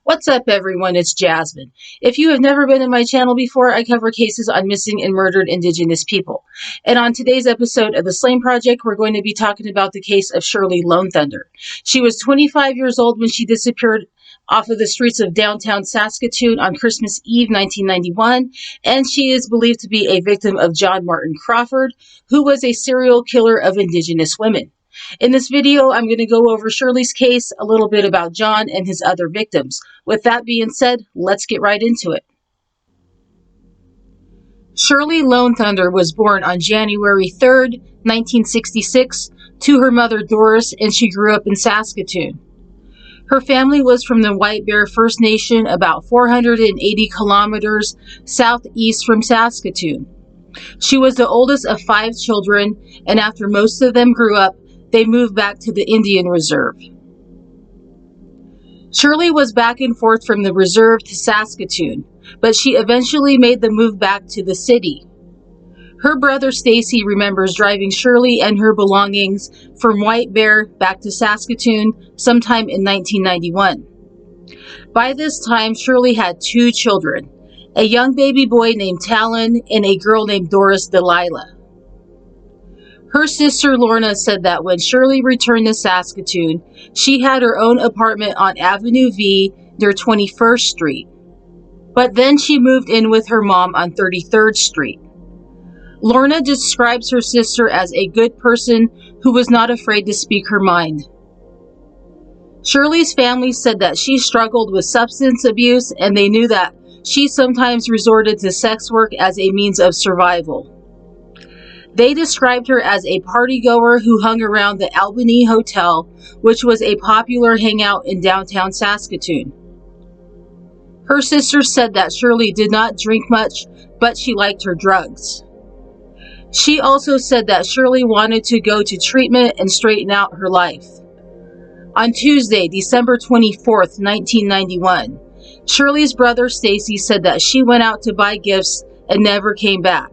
What's up, everyone? It's Jasmine. If you have never been in my channel before, I cover cases on missing and murdered Indigenous people. And on today's episode of The Slain Project, we're going to be talking about the case of Shirley Lonethunder. She was 25 years old when she disappeared off of the streets of downtown Saskatoon on Christmas Eve 1991, and she is believed to be a victim of John Martin Crawford, who was a serial killer of Indigenous women. In this video, I'm going to go over Shirley's case, a little bit about John and his other victims. With that being said, let's get right into it. Shirley Lonethunder was born on January 3rd, 1966, to her mother Doris, and she grew up in Saskatoon. Her family was from the White Bear First Nation, about 480 kilometers southeast from Saskatoon. She was the oldest of 5 children, and after most of them grew up, they moved back to the Indian Reserve. Shirley was back and forth from the reserve to Saskatoon, but she eventually made the move back to the city. Her brother Stacy remembers driving Shirley and her belongings from White Bear back to Saskatoon sometime in 1991. By this time, Shirley had 2 children, a young baby boy named Talon and a girl named Doris Delilah. Her sister Lorna said that when Shirley returned to Saskatoon, she had her own apartment on Avenue V near 21st Street. But then she moved in with her mom on 33rd Street. Lorna describes her sister as a good person who was not afraid to speak her mind. Shirley's family said that she struggled with substance abuse, and they knew that she sometimes resorted to sex work as a means of survival. They described her as a partygoer who hung around the Albany Hotel, which was a popular hangout in downtown Saskatoon. Her sister said that Shirley did not drink much, but she liked her drugs. She also said that Shirley wanted to go to treatment and straighten out her life. On Tuesday, December 24th, 1991, Shirley's brother Stacy said that she went out to buy gifts and never came back.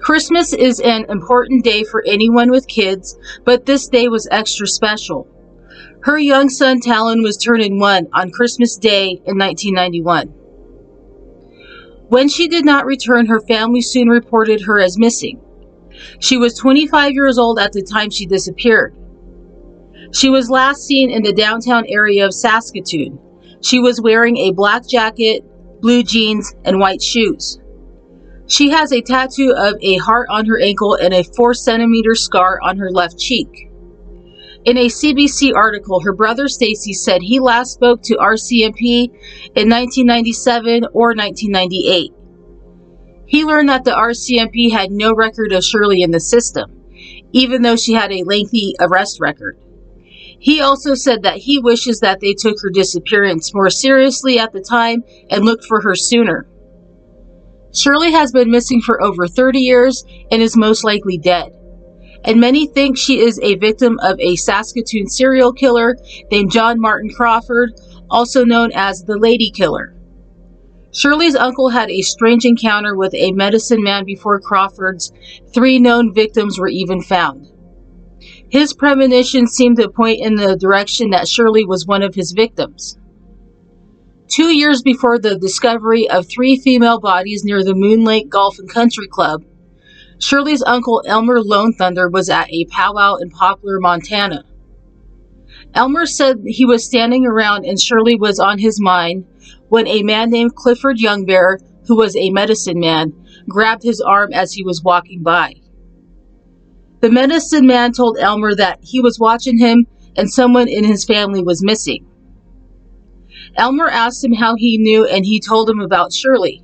Christmas is an important day for anyone with kids, but this day was extra special. Her young son Talon was turning 1 on Christmas Day in 1991. When she did not return, her family soon reported her as missing. She was 25 years old at the time she disappeared. She was last seen in the downtown area of Saskatoon. She was wearing a black jacket, blue jeans, and white shoes. She has a tattoo of a heart on her ankle and a 4-centimeter scar on her left cheek. In a CBC article, her brother Stacy said he last spoke to RCMP in 1997 or 1998. He learned that the RCMP had no record of Shirley in the system, even though she had a lengthy arrest record. He also said that he wishes that they took her disappearance more seriously at the time and looked for her sooner. Shirley has been missing for over 30 years and is most likely dead. And many think she is a victim of a Saskatoon serial killer named John Martin Crawford, also known as the Lady Killer. Shirley's uncle had a strange encounter with a medicine man before Crawford's 3 known victims were even found. His premonitions seemed to point in the direction that Shirley was one of his victims. 2 years before the discovery of 3 female bodies near the Moon Lake Golf and Country Club, Shirley's uncle Elmer Lonethunder was at a powwow in Poplar, Montana. Elmer said he was standing around and Shirley was on his mind when a man named Clifford Youngbear, who was a medicine man, grabbed his arm as he was walking by. The medicine man told Elmer that he was watching him and someone in his family was missing. Elmer asked him how he knew, and he told him about Shirley.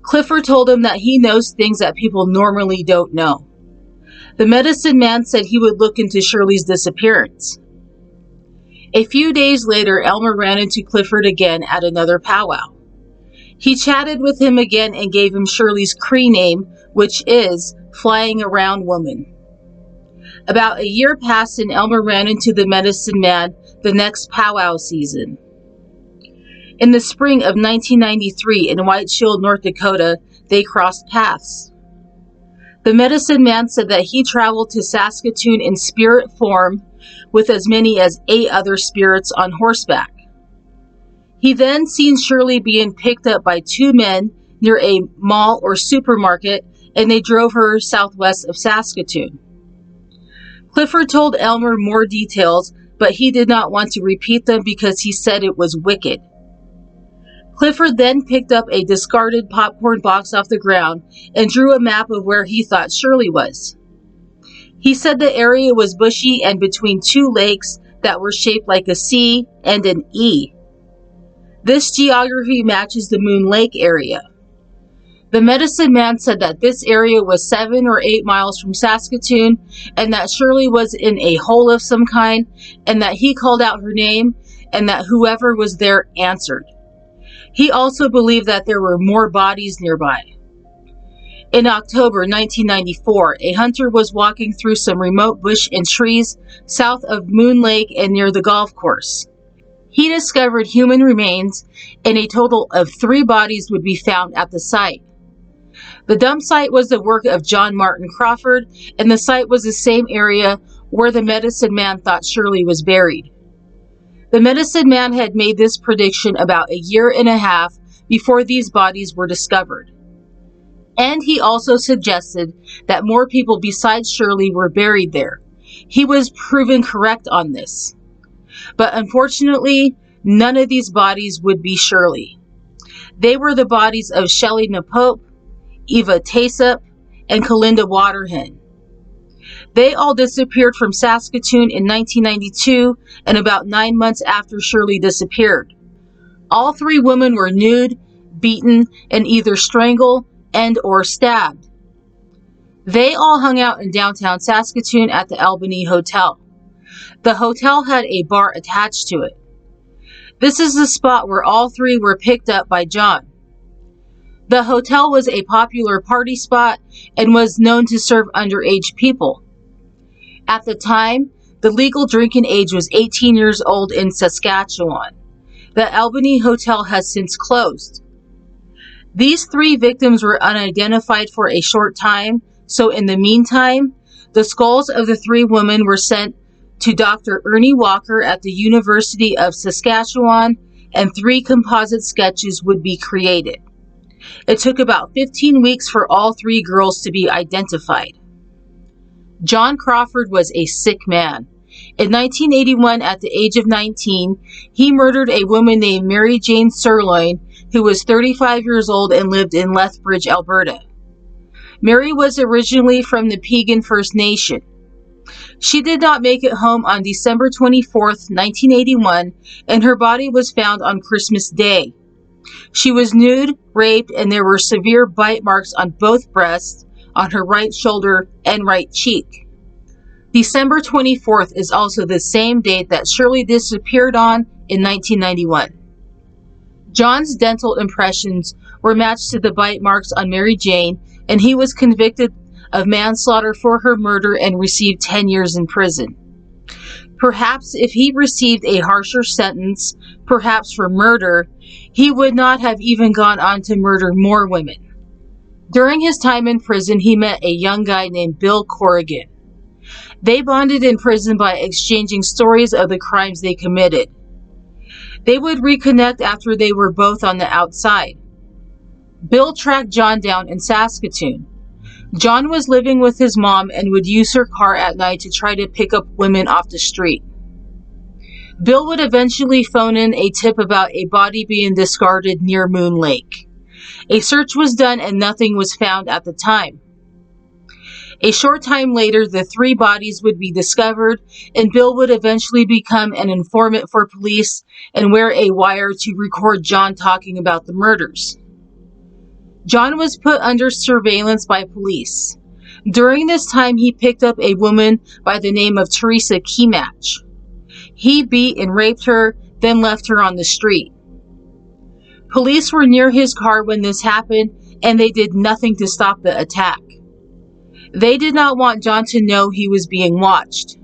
Clifford told him that he knows things that people normally don't know. The medicine man said he would look into Shirley's disappearance. A few days later, Elmer ran into Clifford again at another powwow. He chatted with him again and gave him Shirley's Cree name, which is Flying Around Woman. About a year passed and Elmer ran into the medicine man the next powwow season. In the spring of 1993 in White Shield, North Dakota, they crossed paths. The medicine man said that he traveled to Saskatoon in spirit form with as many as 8 other spirits on horseback. He then seen Shirley being picked up by two men near a mall or supermarket, and they drove her southwest of Saskatoon. Clifford told Elmer more details, but he did not want to repeat them because he said it was wicked. Clifford then picked up a discarded popcorn box off the ground and drew a map of where he thought Shirley was. He said the area was bushy and between two lakes that were shaped like a C and an E. This geography matches the Moon Lake area. The medicine man said that this area was 7 or 8 miles from Saskatoon and that Shirley was in a hole of some kind and that he called out her name and that whoever was there answered. He also believed that there were more bodies nearby. In October 1994, a hunter was walking through some remote bush and trees south of Moon Lake and near the golf course. He discovered human remains, and a total of 3 bodies would be found at the site. The dump site was the work of John Martin Crawford, and the site was the same area where the medicine man thought Shirley was buried. The medicine man had made this prediction about a year and a half before these bodies were discovered. And he also suggested that more people besides Shirley were buried there. He was proven correct on this. But unfortunately, none of these bodies would be Shirley. They were the bodies of Shelley Napope, Eva Taysup, and Kalinda Waterhen. They all disappeared from Saskatoon in 1992 and about 9 months after Shirley disappeared. All 3 women were nude, beaten, and either strangled and or stabbed. They all hung out in downtown Saskatoon at the Albany Hotel. The hotel had a bar attached to it. This is the spot where all 3 were picked up by John. The hotel was a popular party spot and was known to serve underage people. At the time, the legal drinking age was 18 years old in Saskatchewan. The Albany Hotel has since closed. These 3 victims were unidentified for a short time, so in the meantime, the skulls of the 3 women were sent to Dr. Ernie Walker at the University of Saskatchewan, and 3 composite sketches would be created. It took about 15 weeks for all 3 girls to be identified. John Crawford was a sick man. In 1981, at the age of 19, he murdered a woman named Mary Jane Sirloin, who was 35 years old and lived in Lethbridge, Alberta. Mary was originally from the Piegan First Nation. She did not make it home on December 24, 1981, and her body was found on Christmas Day. She was nude, raped, and there were severe bite marks on both breasts, on her right shoulder, and right cheek. December 24th is also the same date that Shirley disappeared on in 1991. John's dental impressions were matched to the bite marks on Mary Jane, and he was convicted of manslaughter for her murder and received 10 years in prison. Perhaps if he received a harsher sentence, perhaps for murder, he would not have even gone on to murder more women. During his time in prison, he met a young guy named Bill Corrigan. They bonded in prison by exchanging stories of the crimes they committed. They would reconnect after they were both on the outside. Bill tracked John down in Saskatoon. John was living with his mom and would use her car at night to try to pick up women off the street. Bill would eventually phone in a tip about a body being discarded near Moon Lake. A search was done and nothing was found at the time. A short time later, the 3 bodies would be discovered, and Bill would eventually become an informant for police and wear a wire to record John talking about the murders. John was put under surveillance by police. During this time, he picked up a woman by the name of Teresa Keymatch. He beat and raped her, then left her on the street. Police were near his car when this happened, and they did nothing to stop the attack. They did not want John to know he was being watched.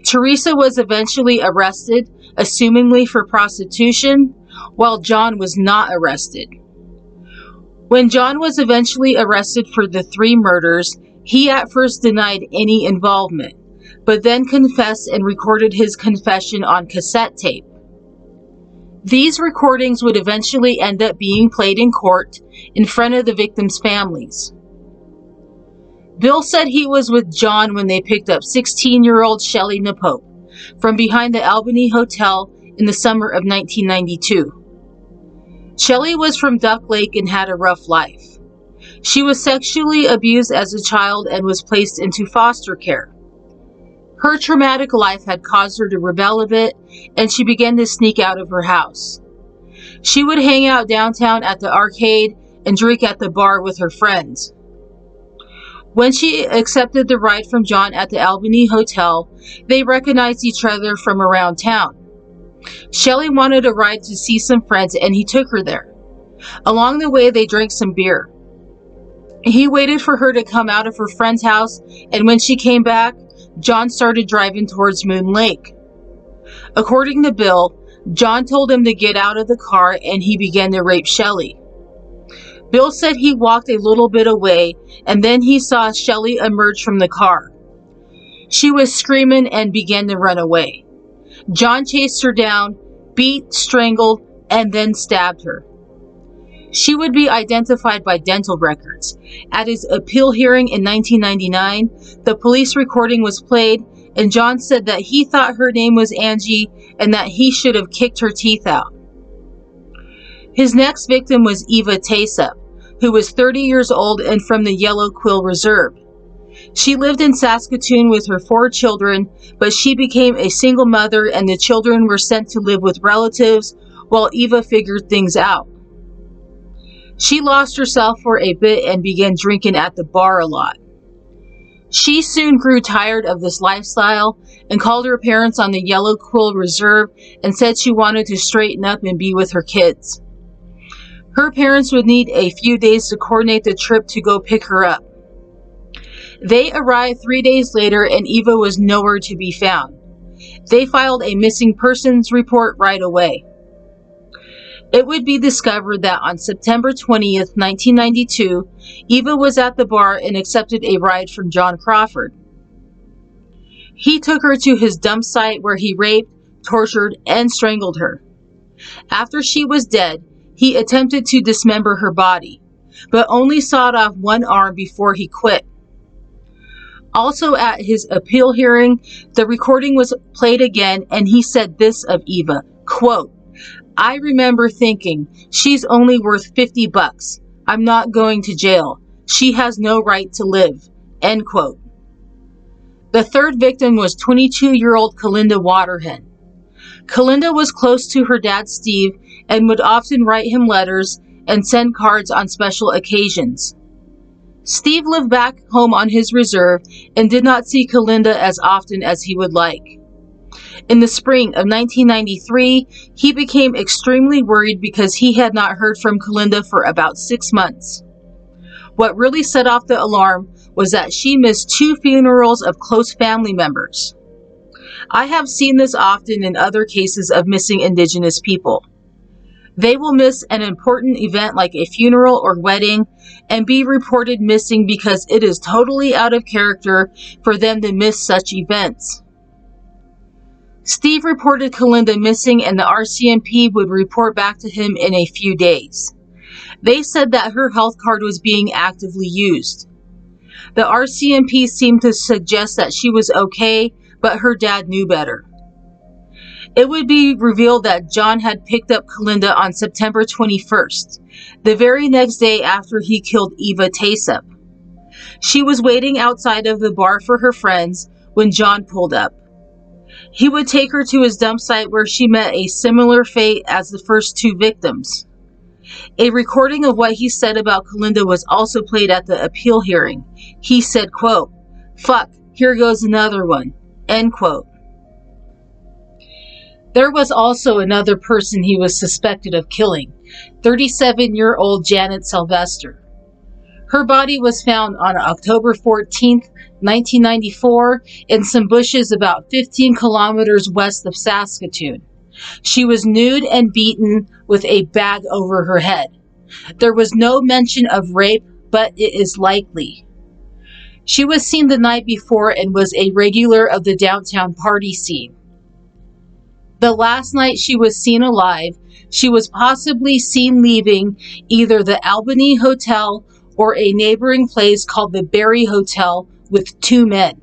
Teresa was eventually arrested, assumingly for prostitution, while John was not arrested. When John was eventually arrested for the 3 murders, he at first denied any involvement, but then confessed and recorded his confession on cassette tape. These recordings would eventually end up being played in court in front of the victims' families. Bill said he was with John when they picked up 16-year-old Shirley Lonethunder from behind the Albany Hotel in the summer of 1992. Shirley was from Duck Lake and had a rough life. She was sexually abused as a child and was placed into foster care. Her traumatic life had caused her to rebel a bit, and she began to sneak out of her house. She would hang out downtown at the arcade and drink at the bar with her friends. When she accepted the ride from John at the Albany Hotel, they recognized each other from around town. Shirley wanted a ride to see some friends, and he took her there. Along the way, they drank some beer. He waited for her to come out of her friend's house, and when she came back, John started driving towards Moon Lake. According to Bill, John told him to get out of the car, and he began to rape Shirley. Bill said he walked a little bit away, and then he saw Shirley emerge from the car. She was screaming and began to run away. John chased her down, beat, strangled, and then stabbed her. She would be identified by dental records. At his appeal hearing in 1999, the police recording was played, and John said that he thought her name was Angie and that he should have kicked her teeth out. His next victim was Eva Taysep, who was 30 years old and from the Yellow Quill Reserve. She lived in Saskatoon with her 4 children, but she became a single mother and the children were sent to live with relatives while Eva figured things out. She lost herself for a bit and began drinking at the bar a lot. She soon grew tired of this lifestyle and called her parents on the Yellow Quill Reserve and said she wanted to straighten up and be with her kids. Her parents would need a few days to coordinate the trip to go pick her up. They arrived 3 days later and Eva was nowhere to be found. They filed a missing persons report right away. It would be discovered that on September 20th, 1992, Eva was at the bar and accepted a ride from John Crawford. He took her to his dump site where he raped, tortured, and strangled her. After she was dead, he attempted to dismember her body, but only sawed off one arm before he quit. Also at his appeal hearing, the recording was played again and he said this of Eva, quote, "I remember thinking, she's only worth $50. I'm not going to jail. She has no right to live." End quote. The third victim was 22-year-old Kalinda Waterhen. Kalinda was close to her dad Steve and would often write him letters and send cards on special occasions. Steve lived back home on his reserve and did not see Kalinda as often as he would like. In the spring of 1993, he became extremely worried because he had not heard from Kalinda for about 6 months. What really set off the alarm was that she missed 2 funerals of close family members. I have seen this often in other cases of missing Indigenous people. They will miss an important event like a funeral or wedding and be reported missing because it is totally out of character for them to miss such events. Steve reported Kalinda missing and the RCMP would report back to him in a few days. They said that her health card was being actively used. The RCMP seemed to suggest that she was okay, but her dad knew better. It would be revealed that John had picked up Kalinda on September 21st, the very next day after he killed Eva Taysep. She was waiting outside of the bar for her friends when John pulled up. He would take her to his dump site where she met a similar fate as the first 2 victims. A recording of what he said about Kalinda was also played at the appeal hearing. He said, quote, "Fuck, here goes another one," end quote. There was also another person he was suspected of killing, 37-year-old Janet Sylvester. Her body was found on October 14th, 1994, in some bushes about 15 kilometers west of Saskatoon. She was nude and beaten with a bag over her head. There was no mention of rape, but it is likely. She was seen the night before and was a regular of the downtown party scene. The last night she was seen alive, She was possibly seen leaving either the Albany Hotel or a neighboring place called the Berry Hotel with 2 men.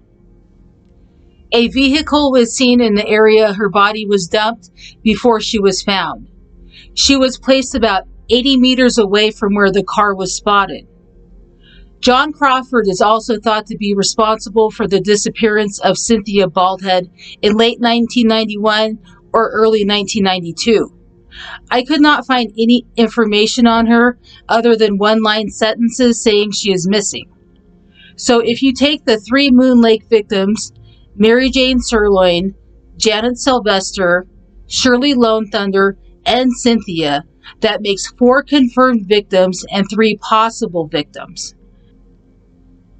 A vehicle was seen in the area her body was dumped before she was found. She was placed about 80 meters away from where the car was spotted. John Crawford is also thought to be responsible for the disappearance of Cynthia Baldhead in late 1991 or early 1992. I could not find any information on her other than one-line sentences saying she is missing. So if you take the 3 Moon Lake victims, Mary Jane Sirloin, Janet Sylvester, Shirley Lonethunder, and Cynthia, that makes 4 confirmed victims and 3 possible victims.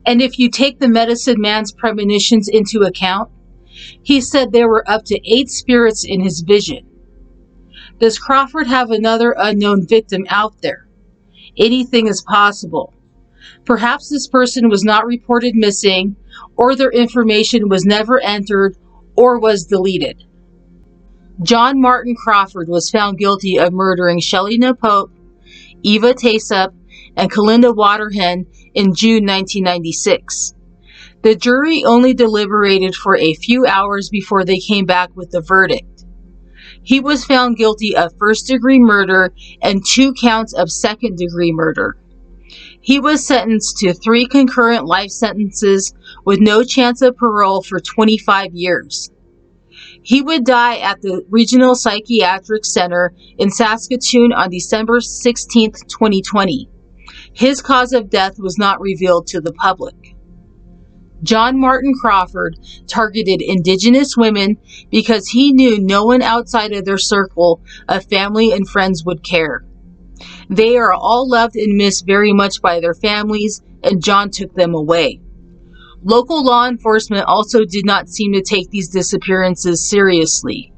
And if you take the medicine man's premonitions into account, he said there were up to 8 spirits in his vision. Does Crawford have another unknown victim out there? Anything is possible. Perhaps this person was not reported missing, or their information was never entered or was deleted. John Martin Crawford was found guilty of murdering Shelley Napope, Eva Taysup, and Kalinda Waterhen in June 1996. The jury only deliberated for a few hours before they came back with the verdict. He was found guilty of first-degree murder and 2 counts of second-degree murder. He was sentenced to 3 concurrent life sentences with no chance of parole for 25 years. He would die at the Regional Psychiatric Center in Saskatoon on December 16, 2020. His cause of death was not revealed to the public. John Martin Crawford targeted Indigenous women because he knew no one outside of their circle of family and friends would care. They are all loved and missed very much by their families, and John took them away. Local law enforcement also did not seem to take these disappearances seriously.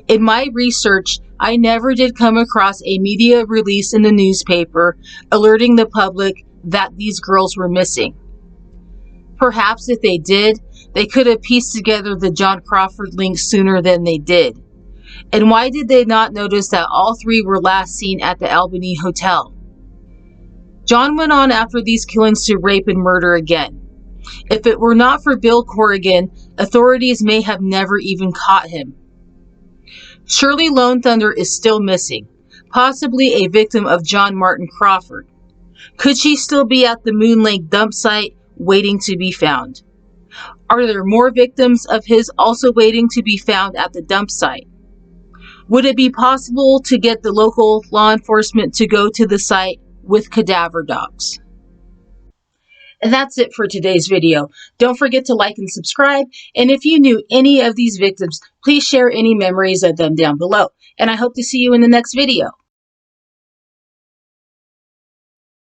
In my research, I never did come across a media release in the newspaper alerting the public that these girls were missing. Perhaps if they did, they could have pieced together the John Crawford link sooner than they did. And why did they not notice that all 3 were last seen at the Albany Hotel? John went on after these killings to rape and murder again. If it were not for Bill Corrigan, authorities may have never even caught him. Shirley Lonethunder is still missing, possibly a victim of John Martin Crawford. Could she still be at the Moon Lake dump site waiting to be found? Are there more victims of his also waiting to be found at the dump site? Would it be possible to get the local law enforcement to go to the site with cadaver dogs? And that's it for today's video. Don't forget to like and subscribe. And if you knew any of these victims, please share any memories of them down below. And I hope to see you in the next video.